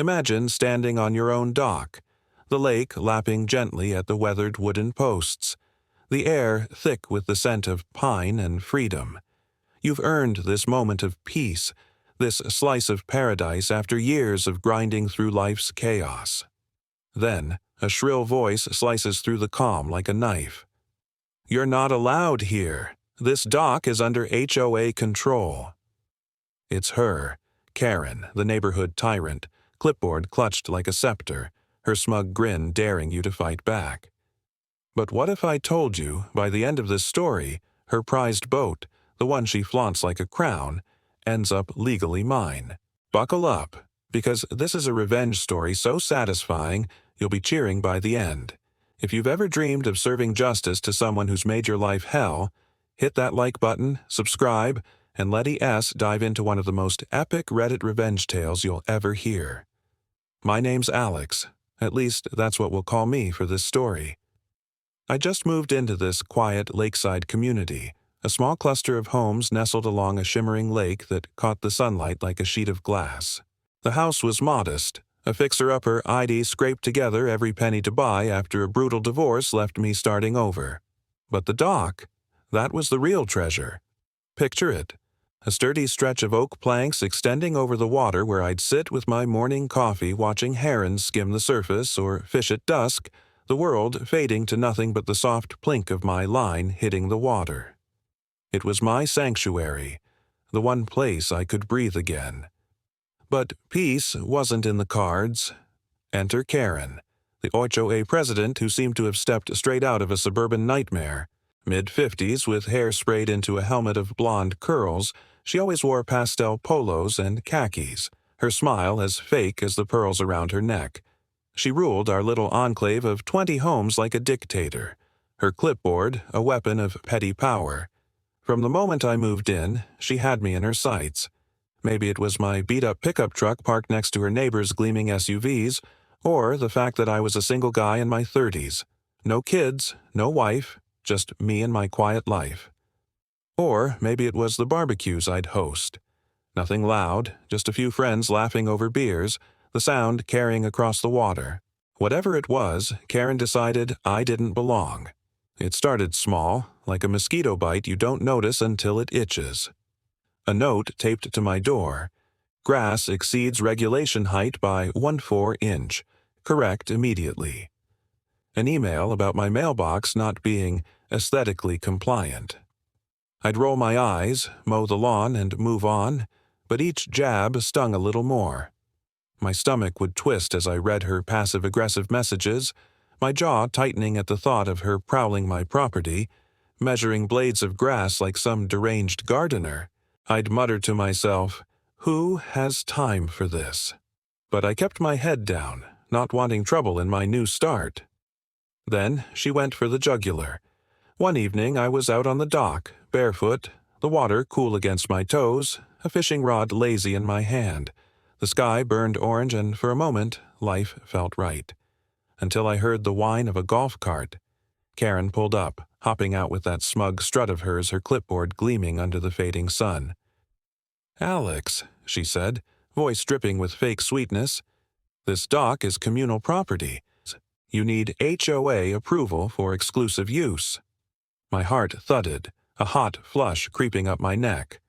Imagine standing on your own dock, the lake lapping gently at the weathered wooden posts, the air thick with the scent of pine and freedom. You've earned this moment of peace, this slice of paradise after years of grinding through life's chaos. Then, a shrill voice slices through the calm like a knife. "You're not allowed here. This dock is under HOA control." It's her, Karen, the neighborhood tyrant, clipboard clutched like a scepter, her smug grin daring you to fight back. But what if I told you, by the end of this story, her prized boat, the one she flaunts like a crown, ends up legally mine? Buckle up, because this is a revenge story so satisfying you'll be cheering by the end. If you've ever dreamed of serving justice to someone who's made your life hell, hit that like button, subscribe, and let ES dive into one of the most epic Reddit revenge tales you'll ever hear. My name's Alex. At least that's what we'll call me for this story. I just moved into this quiet lakeside community, a small cluster of homes nestled along a shimmering lake that caught the sunlight like a sheet of glass. The house was modest, a fixer-upper I'd scraped together every penny to buy after a brutal divorce left me starting over. But the dock, that was the real treasure. Picture it. A sturdy stretch of oak planks extending over the water where I'd sit with my morning coffee watching herons skim the surface or fish at dusk, the world fading to nothing but the soft plink of my line hitting the water. It was my sanctuary, the one place I could breathe again. But peace wasn't in the cards. Enter Karen, the HOA president who seemed to have stepped straight out of a suburban nightmare. Mid-50s with hair sprayed into a helmet of blonde curls, she always wore pastel polos and khakis, her smile as fake as the pearls around her neck. She ruled our little enclave of 20 homes like a dictator, her clipboard a weapon of petty power. From the moment I moved in, she had me in her sights. Maybe it was my beat-up pickup truck parked next to her neighbors' gleaming SUVs, or the fact that I was a single guy in my 30s. No kids, no wife, just me and my quiet life. Or maybe it was the barbecues I'd host. Nothing loud, just a few friends laughing over beers, the sound carrying across the water. Whatever it was, Karen decided I didn't belong. It started small, like a mosquito bite you don't notice until it itches. A note taped to my door. Grass exceeds regulation height by 1/4 inch. Correct immediately. An email about my mailbox not being aesthetically compliant. I'd roll my eyes, mow the lawn, and move on, but each jab stung a little more. My stomach would twist as I read her passive-aggressive messages, my jaw tightening at the thought of her prowling my property, measuring blades of grass like some deranged gardener. I'd mutter to myself, "Who has time for this?" But I kept my head down, not wanting trouble in my new start. Then she went for the jugular. One evening I was out on the dock, barefoot, the water cool against my toes, a fishing rod lazy in my hand. The sky burned orange and for a moment life felt right. Until I heard the whine of a golf cart. Karen pulled up, hopping out with that smug strut of hers, her clipboard gleaming under the fading sun. "Alex," she said, voice dripping with fake sweetness, "this dock is communal property. You need HOA approval for exclusive use." My heart thudded, a hot flush creeping up my neck.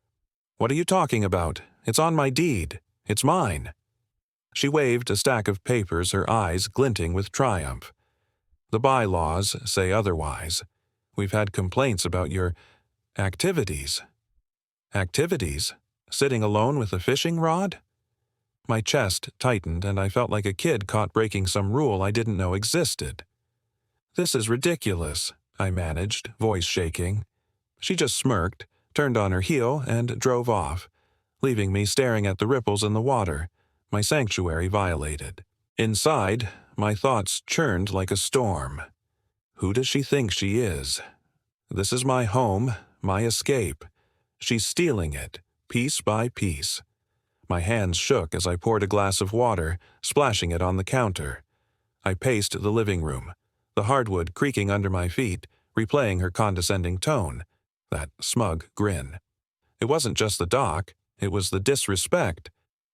"What are you talking about? It's on my deed. It's mine." She waved a stack of papers, her eyes glinting with triumph. "The bylaws say otherwise. We've had complaints about your activities." Activities? Sitting alone with a fishing rod? My chest tightened and I felt like a kid caught breaking some rule I didn't know existed. "This is ridiculous," I managed, voice shaking. She just smirked, turned on her heel, and drove off, leaving me staring at the ripples in the water, my sanctuary violated. Inside, my thoughts churned like a storm. Who does she think she is? This is my home, my escape. She's stealing it, piece by piece. My hands shook as I poured a glass of water, splashing it on the counter. I paced the living room, the hardwood creaking under my feet, replaying her condescending tone, that smug grin. It wasn't just the dock, it was the disrespect.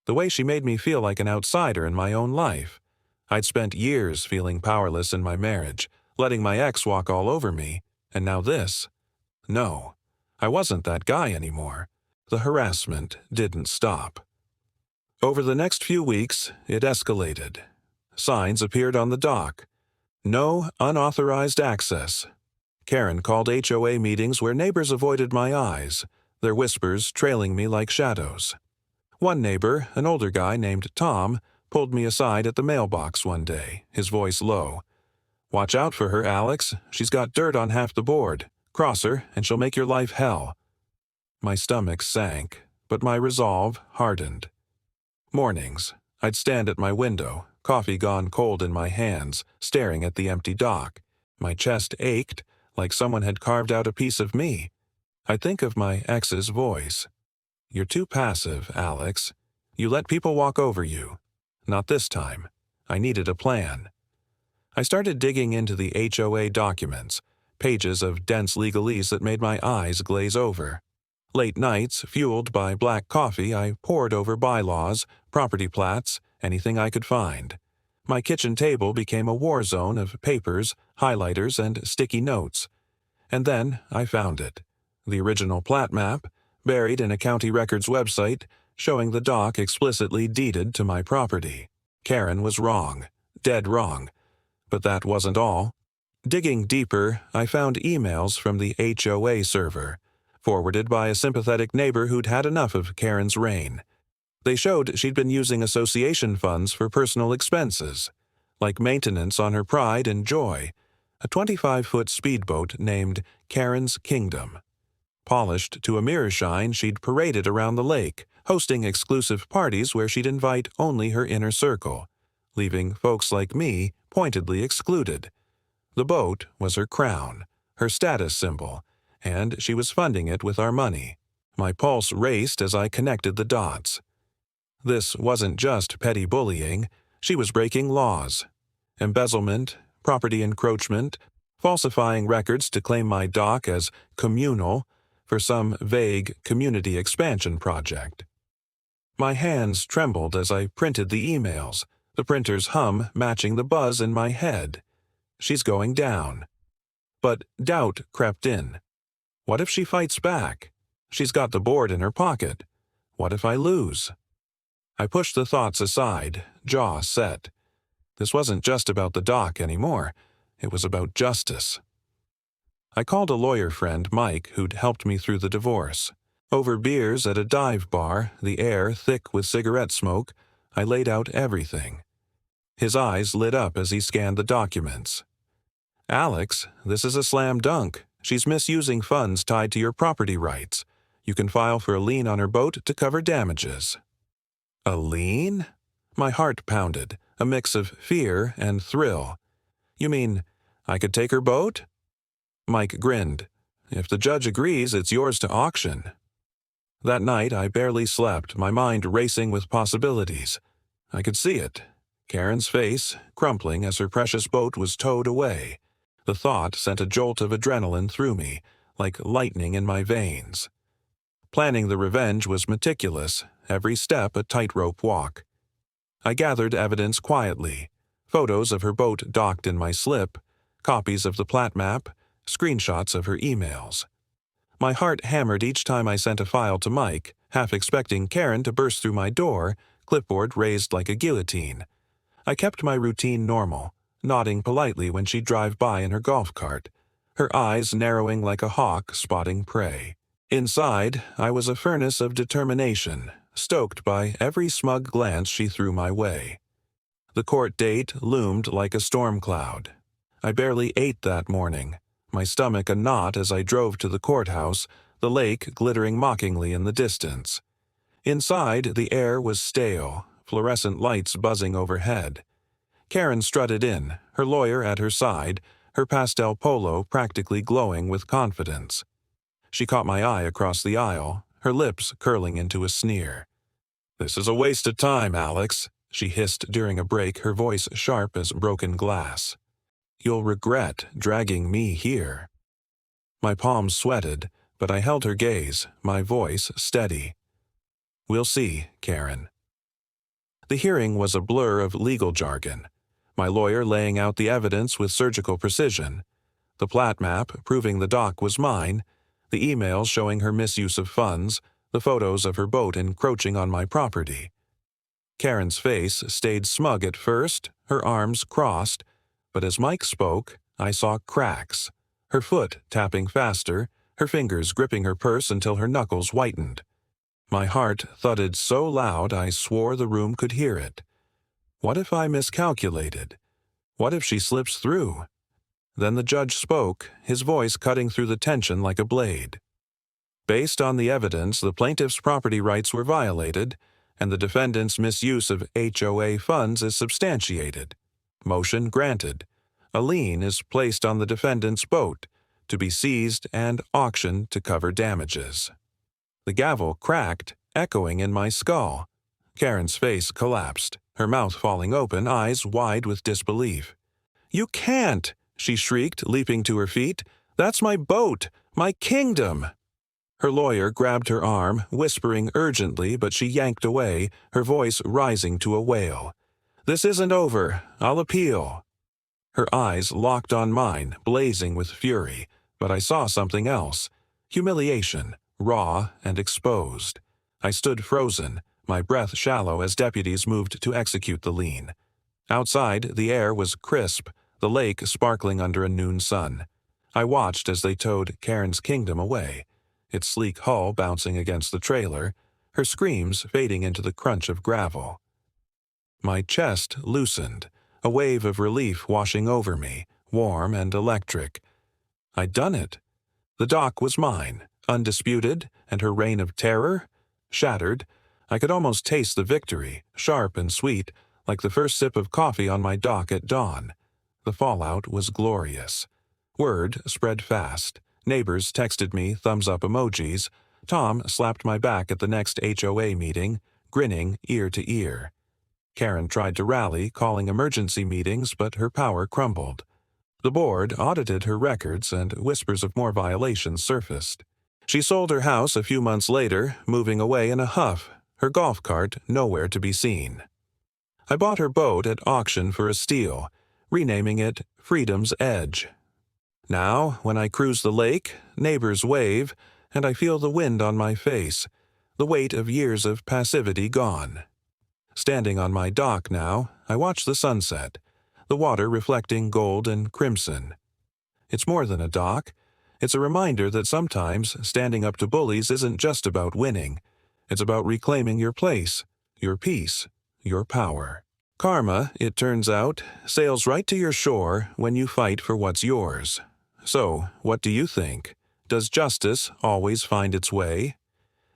The way she made me feel like an outsider in my own life. I'd spent years feeling powerless in my marriage, letting my ex walk all over me, and now this. No, I wasn't that guy anymore. The harassment didn't stop. Over the next few weeks, it escalated. Signs appeared on the dock. No unauthorized access. Karen called HOA meetings where neighbors avoided my eyes, their whispers trailing me like shadows. One neighbor, an older guy named Tom, pulled me aside at the mailbox one day, his voice low. "Watch out for her, Alex. She's got dirt on half the board. Cross her, and she'll make your life hell." My stomach sank, but my resolve hardened. Mornings, I'd stand at my window, coffee gone cold in my hands, staring at the empty dock. My chest ached, like someone had carved out a piece of me. I'd think of my ex's voice. "You're too passive, Alex. You let people walk over you. Not this time. I needed a plan." I started digging into the HOA documents, pages of dense legalese that made my eyes glaze over. Late nights, fueled by black coffee, I pored over bylaws, property plats, anything I could find. My kitchen table became a war zone of papers, highlighters, and sticky notes. And then I found it. The original plat map, buried in a county records website, showing the dock explicitly deeded to my property. Karen was wrong, dead wrong. But that wasn't all. Digging deeper, I found emails from the HOA server, forwarded by a sympathetic neighbor who'd had enough of Karen's reign. They showed she'd been using association funds for personal expenses, like maintenance on her pride and joy, a 25-foot speedboat named Karen's Kingdom. Polished to a mirror shine, she'd paraded around the lake, hosting exclusive parties where she'd invite only her inner circle, leaving folks like me pointedly excluded. The boat was her crown, her status symbol, and she was funding it with our money. My pulse raced as I connected the dots. This wasn't just petty bullying, she was breaking laws. Embezzlement, property encroachment, falsifying records to claim my dock as communal for some vague community expansion project. My hands trembled as I printed the emails, the printer's hum matching the buzz in my head. She's going down. But doubt crept in. What if she fights back? She's got the board in her pocket. What if I lose? I pushed the thoughts aside, jaw set. This wasn't just about the dock anymore. It was about justice. I called a lawyer friend, Mike, who'd helped me through the divorce. Over beers at a dive bar, the air thick with cigarette smoke, I laid out everything. His eyes lit up as he scanned the documents. "Alex, this is a slam dunk. She's misusing funds tied to your property rights. You can file for a lien on her boat to cover damages." A lien? My heart pounded, a mix of fear and thrill. "You mean I could take her boat?" Mike grinned. "If the judge agrees, it's yours to auction." That night I barely slept, my mind racing with possibilities. I could see it. Karen's face, crumpling as her precious boat was towed away. The thought sent a jolt of adrenaline through me, like lightning in my veins. Planning the revenge was meticulous, every step a tightrope walk. I gathered evidence quietly, photos of her boat docked in my slip, copies of the plat map, screenshots of her emails. My heart hammered each time I sent a file to Mike, half expecting Karen to burst through my door, clipboard raised like a guillotine. I kept my routine normal, nodding politely when she'd drive by in her golf cart, her eyes narrowing like a hawk spotting prey. Inside, I was a furnace of determination, stoked by every smug glance she threw my way. The court date loomed like a storm cloud. I barely ate that morning, my stomach a knot as I drove to the courthouse, the lake glittering mockingly in the distance. Inside, the air was stale, fluorescent lights buzzing overhead. Karen strutted in, her lawyer at her side, her pastel polo practically glowing with confidence. She caught my eye across the aisle, her lips curling into a sneer. "This is a waste of time, Alex," she hissed during a break, her voice sharp as broken glass. "You'll regret dragging me here." My palms sweated, but I held her gaze, my voice steady. "We'll see, Karen." The hearing was a blur of legal jargon, my lawyer laying out the evidence with surgical precision, the plat map proving the dock was mine, the emails showing her misuse of funds, the photos of her boat encroaching on my property. Karen's face stayed smug at first, her arms crossed, but as Mike spoke, I saw cracks, her foot tapping faster, her fingers gripping her purse until her knuckles whitened. My heart thudded so loud I swore the room could hear it. What if I miscalculated? What if she slips through? Then the judge spoke, his voice cutting through the tension like a blade. Based on the evidence, the plaintiff's property rights were violated, and the defendant's misuse of HOA funds is substantiated. Motion granted. A lien is placed on the defendant's boat, to be seized and auctioned to cover damages. The gavel cracked, echoing in my skull. Karen's face collapsed, her mouth falling open, eyes wide with disbelief. "You can't!" she shrieked, leaping to her feet. "That's my boat! My kingdom!" Her lawyer grabbed her arm, whispering urgently, but she yanked away, her voice rising to a wail. "This isn't over. I'll appeal." Her eyes locked on mine, blazing with fury, but I saw something else. Humiliation, raw and exposed. I stood frozen, my breath shallow as deputies moved to execute the lien. Outside, the air was crisp, the lake sparkling under a noon sun. I watched as they towed Karen's kingdom away, its sleek hull bouncing against the trailer, her screams fading into the crunch of gravel. My chest loosened, a wave of relief washing over me, warm and electric. I'd done it. The dock was mine, undisputed, and her reign of terror? Shattered. I could almost taste the victory, sharp and sweet, like the first sip of coffee on my dock at dawn. The fallout was glorious. Word spread fast. Neighbors texted me thumbs-up emojis. Tom slapped my back at the next HOA meeting, grinning ear to ear. Karen tried to rally, calling emergency meetings, but her power crumbled. The board audited her records, and whispers of more violations surfaced. She sold her house a few months later, moving away in a huff, her golf cart nowhere to be seen. I bought her boat at auction for a steal, renaming it Freedom's Edge. Now, when I cruise the lake, neighbors wave, and I feel the wind on my face, the weight of years of passivity gone. Standing on my dock now, I watch the sunset, the water reflecting gold and crimson. It's more than a dock. It's a reminder that sometimes standing up to bullies isn't just about winning. It's about reclaiming your place, your peace, your power. Karma, it turns out, sails right to your shore when you fight for what's yours. So, what do you think? Does justice always find its way?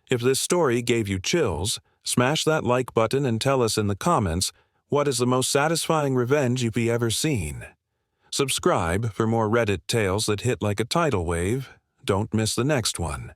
If this story gave you chills, smash that like button and tell us in the comments what is the most satisfying revenge you've ever seen. Subscribe for more Reddit tales that hit like a tidal wave. Don't miss the next one.